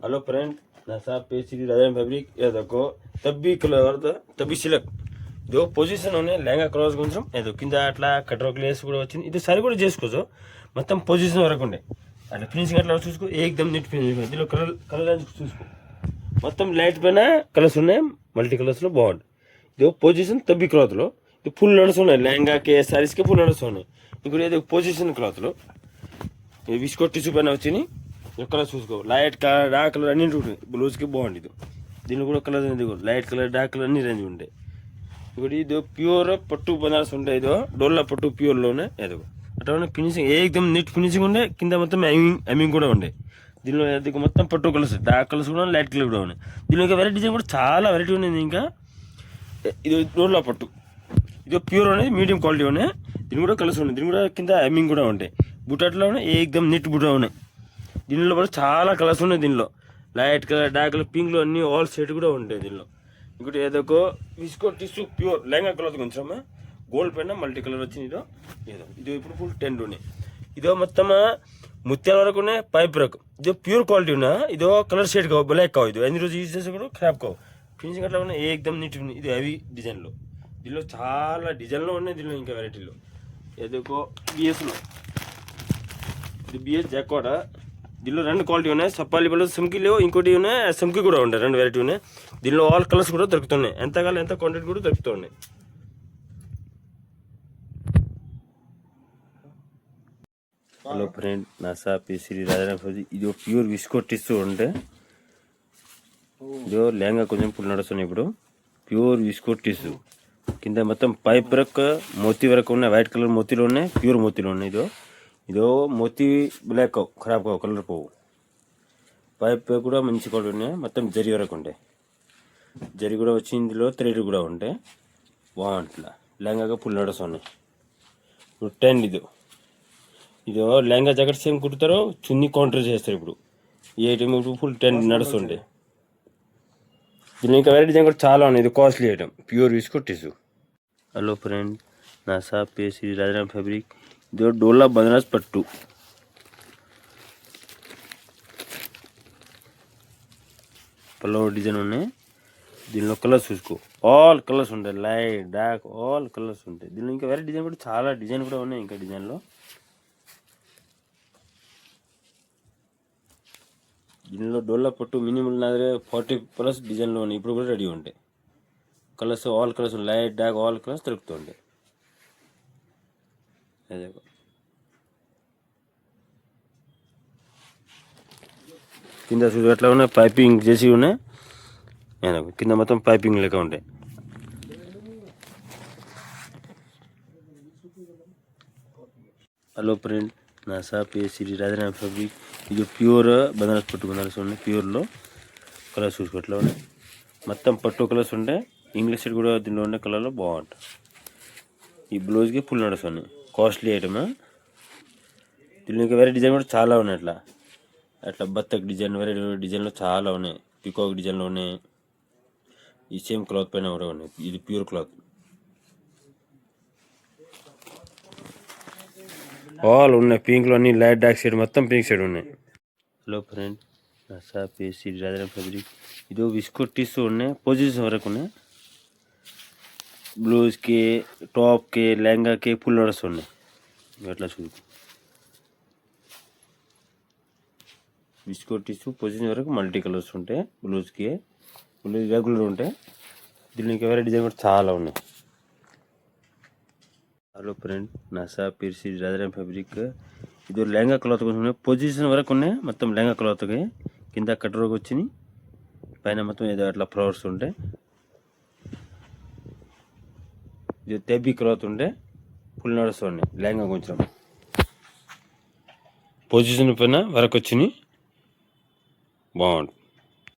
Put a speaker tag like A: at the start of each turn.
A: Hello friend, नशा पेसी राजन fabric ये देखो तब्बी कलर तब्बी सिलक जो పొజిషన్ ఉన్నాయి లెహంగా క్రాస్ కొంచెం ఏదో కింద అట్లా కట్రోక్ లేస్ కూడా వచ్చింది. ఇది సరి కూడా చేసుకోవచ్చు, మొత్తం పొజిషన్ వరకు ఉండే అట్లా ఫినిషింగ్ అట్లా చూసుకో. ఏకదమ్ నీట్ ఫినిషింగ్. దీనిలో కలర్ కలర్ చూసుకో, మొత్తం లైట్ పైన కలర్స్ ఉన్నాయి, మల్టీ కలర్స్లో బాగుంది. ఇది పొజిషన్ తబ్బి క్లాత్లో ఇది ఫుల్ నడుస్తున్నాయి, లెహంగాకి సారీస్కి ఫుల్ నడుస్తున్నాయి. ఇప్పుడు ఇది పొజిషన్ క్లాత్లో విస్కో టిష్యూ పైన వచ్చినాయి. కలర్ చూసుకో, లైట్ కలర్ డార్క్ కలర్ అన్ని ఉంటాయి. బ్లౌజ్కి బాగుంది. ఇది దీనిలో కూడా కలర్ ఇది లైట్ కలర్ డార్క్ కలర్ అన్ని రేంజ్ ఉంటాయి. ఇప్పుడు ఇది ప్యూర్ పట్టు బనారస్ ఉంటాయి. ఇదో డోల్లా పట్టు ప్యూర్లోనే ఏదో అట్లా ఫినిషింగ్ ఏకదమ్ నీట్ ఫినిషింగ్ ఉండే. కింద మొత్తం ఎమింగ్ కూడా ఉండే. దీనిలో ఇది మొత్తం పట్టు కలర్స్, డార్క్ కలర్స్ కూడా లైట్ కలర్ కూడా ఉన్నాయి. దీనిలో ఇంకా వెరైటీ డిజైన్ కూడా చాలా వెరైటీ ఉంది. ఇంకా ఇది డోల్లా పట్టు, ఇది ప్యూర్ అనేది మీడియం క్వాలిటీ ఉన్నాయి. దీని కూడా కలర్స్ ఉన్నాయి. దీని కూడా కింద ఎమింగ్ కూడా ఉంటాయి. బుటాట్లో ఉన్నాయి, ఏకదమ్ నీట్ బుటా ఉన్నాయి. దీనిలో కూడా చాలా కలర్స్ ఉన్నాయి. దీనిలో లైట్ కలర్ డార్క్ కలర్ పింక్లో అన్ని ఆల్ సెట్ కూడా ఉంటాయి. దీనిలో ఇంకోటి ఏదో visco tissue pure lehenga colour కొంచెం గోల్డ్ పైన మల్టీ కలర్ వచ్చింది. ఏదో ఇది ఇప్పుడు ఫుల్ టెంట్ ఉన్నాయి. ఇదో మొత్తం ముత్యాల వరకు ఉన్నాయి, పైప్ వరకు. ఇదో ప్యూర్ క్వాలిటీ ఉన్నా. ఇదో కలర్ షేడ్ కావు, బ్లాక్ కావు. ఇది ఎన్ని రోజు యూజ్ చేస్తే కూడా ఖరాబ్ కావు. ఫినిషింగ్ అట్లా ఉన్నాయి, ఏకదమ్ నీట్ ఉన్నాయి. ఇది హెవీ డిజైన్లో. దీనిలో చాలా డిజైన్లో ఉన్నాయి. దీనిలో ఇంకా వెరైటీలో ఏదో బిఎస్లో ఇది బిఎస్ జాకోట. దీనిలో రెండు క్వాలిటీ ఉన్నాయి, సప్పాలి పళ్ళు సమ్కి లేవు, ఇంకోటి ఉన్నాయి సమ్కి కూడా ఉంటాయి. రెండు వెరైటీ ఉన్నాయి. దీనిలో ఆల్ కలర్స్ కూడా దొరుకుతున్నాయి. ఎంత కాలం ఎంత క్వాంటిటీ కూడా దొరుకుతున్నాయి. హలో ఫ్రెండ్, నసా పేసిరి రాజరాజు. ఇది ప్యూర్ విస్కో టిష్యూ ఉంటే ఇదో లెహంగా కొంచెం పుల్ నడుస్తున్నాయి. ఇప్పుడు ప్యూర్ విస్కో టిష్యూ కింద మొత్తం పైప్ వరకు మోతీ వరకు ఉన్నాయి. వైట్ కలర్ మోతీలో ఉన్నాయి, ప్యూర్ మోతీలో ఉన్నాయి. ఇదో మోతీ బ్లాక్ కావు, ఖరాబ్ కావు, కలర్ పోవు. పైప్ కూడా మంచి క్వాలిటీ ఉన్నాయి. మొత్తం జరి వరకు ఉంటాయి. జరి కూడా వచ్చి ఇందులో థ్రెడ్ కూడా ఉంటాయి. బాగుంటుంది. లెహంగా ఫుల్ నడుస్తున్నాయి. ఇప్పుడు 10 ఇదో లెహంగా జాకెట్ సేమ్ కుడతారు, చున్నీ కౌంటర్ చేస్తారు. ఇప్పుడు ఈ ఐటమ్ ఇప్పుడు ఫుల్ 10 నడుస్తుండే. దీని ఇంకా వెరైటీ డిజైన్ కూడా చాలా ఉన్నాయి. ఇది costly item, pure viscose tissue. Hello friend, నసా పేసి రాజరామ్ ఫ్యాబ్రిక్. ఇదో డోలా బనారస్ పట్టు. పల్లో డిజైన్ ఉన్నాయి. దీనిలో కలర్స్ చూసుకో, ఆల్ కలర్స్ ఉంటాయి, లైట్ డార్క్ ఆల్ కలర్స్ ఉంటాయి. దీనిలో ఇంకా వేరే డిజైన్ కూడా చాలా డిజైన్ కూడా ఉన్నాయి. ఇంకా డిజైన్లో దీనిలో డోలా పట్టు మినిమం నా దగ్గర 40+ డిజైన్లో ఉన్నాయి. ఇప్పుడు కూడా రెడీ ఉంటాయి. Colours all colours light dark all colours దొరుకుతుంటాయి. అదే కింద చూసి ఎట్లా ఉన్నాయి, పైపింగ్ చేసి ఉన్నాయి. కింద మొత్తం పైపింగ్ లెక్క ఉంటాయి. హలో ఫ్రెండ్, నసా పేసిరి రాజరామ్ ఫ్యాబ్రిక్. ఇది ప్యూర్ బనారస్ పట్టు బనారస్ ఉన్నాయి. ప్యూర్లో కలర్స్ చూసుకోవట్లో ఉన్నాయి. మొత్తం పట్టు కలర్స్ ఉంటాయి. ఇంగ్లీష్ షేడ్ కూడా దీనిలో ఉన్న కలర్లో బాగుంటుంది. ఈ బ్లౌజ్కి ఫుల్ నడుస్తున్నాయి. Costly item. దీనిలో ఇంకా వేరే డిజైన్ కూడా చాలా ఉన్నాయి. అట్లా బత్తక్ డిజైన్ వేరే డిజైన్లో చాలా ఉన్నాయి. పికాక్ డిజైన్లో ఉన్నాయి. ఈ సేమ్ క్లాత్ పైన కూడా ఉన్నాయి. ఇది ప్యూర్ క్లాత్. ఆల్ ఉన్నాయి. పింక్లో అన్ని లైట్ డార్క్ షేడ్, మొత్తం పింక్ షేడ్ ఉన్నాయి. హలో ఫ్రెండ్, నసా పేసి రాజరామ్ ఫ్యాబ్రిక్. ఇది విస్కో టిష్యూ ఉన్నాయి. పొజిషన్ వరకు ఉన్నాయి. బ్లౌజ్కి టాప్కి లెహంగాకి ఫుల్ నడుస్తూ ఉన్నాయి. ఎట్లా చూడు, విస్కో టిష్యూ పొజిషన్ వరకు మల్టీ కలర్స్ ఉంటాయి. బ్లౌజ్ రెగ్యులర్ ఉంటాయి. దీనిలో ఇంకా వేరే డిజైన్ కూడా చాలా ఉన్నాయి. హలో ఫ్రెండ్, నసా పేసి రాజరామ్ ఫ్యాబ్రిక్. ఇది లెహంగా క్లాత్ కొంచెం ఉన్నాయి. పొజిషన్ వరకు ఉన్నాయి. మొత్తం లెహంగా క్లాత్కి కింద కట్టరోకి వచ్చినాయి. పైన మొత్తం ఏదో అట్లా ఫ్లవర్స్ ఉంటాయి. ఇది తెబ్బి క్లాత్ ఉంటే ఫుల్ నడుస్తుంది. లెహంగా కొంచెం పొజిషన్ పైన వరకు వచ్చినాయి. బాగుంటుంది.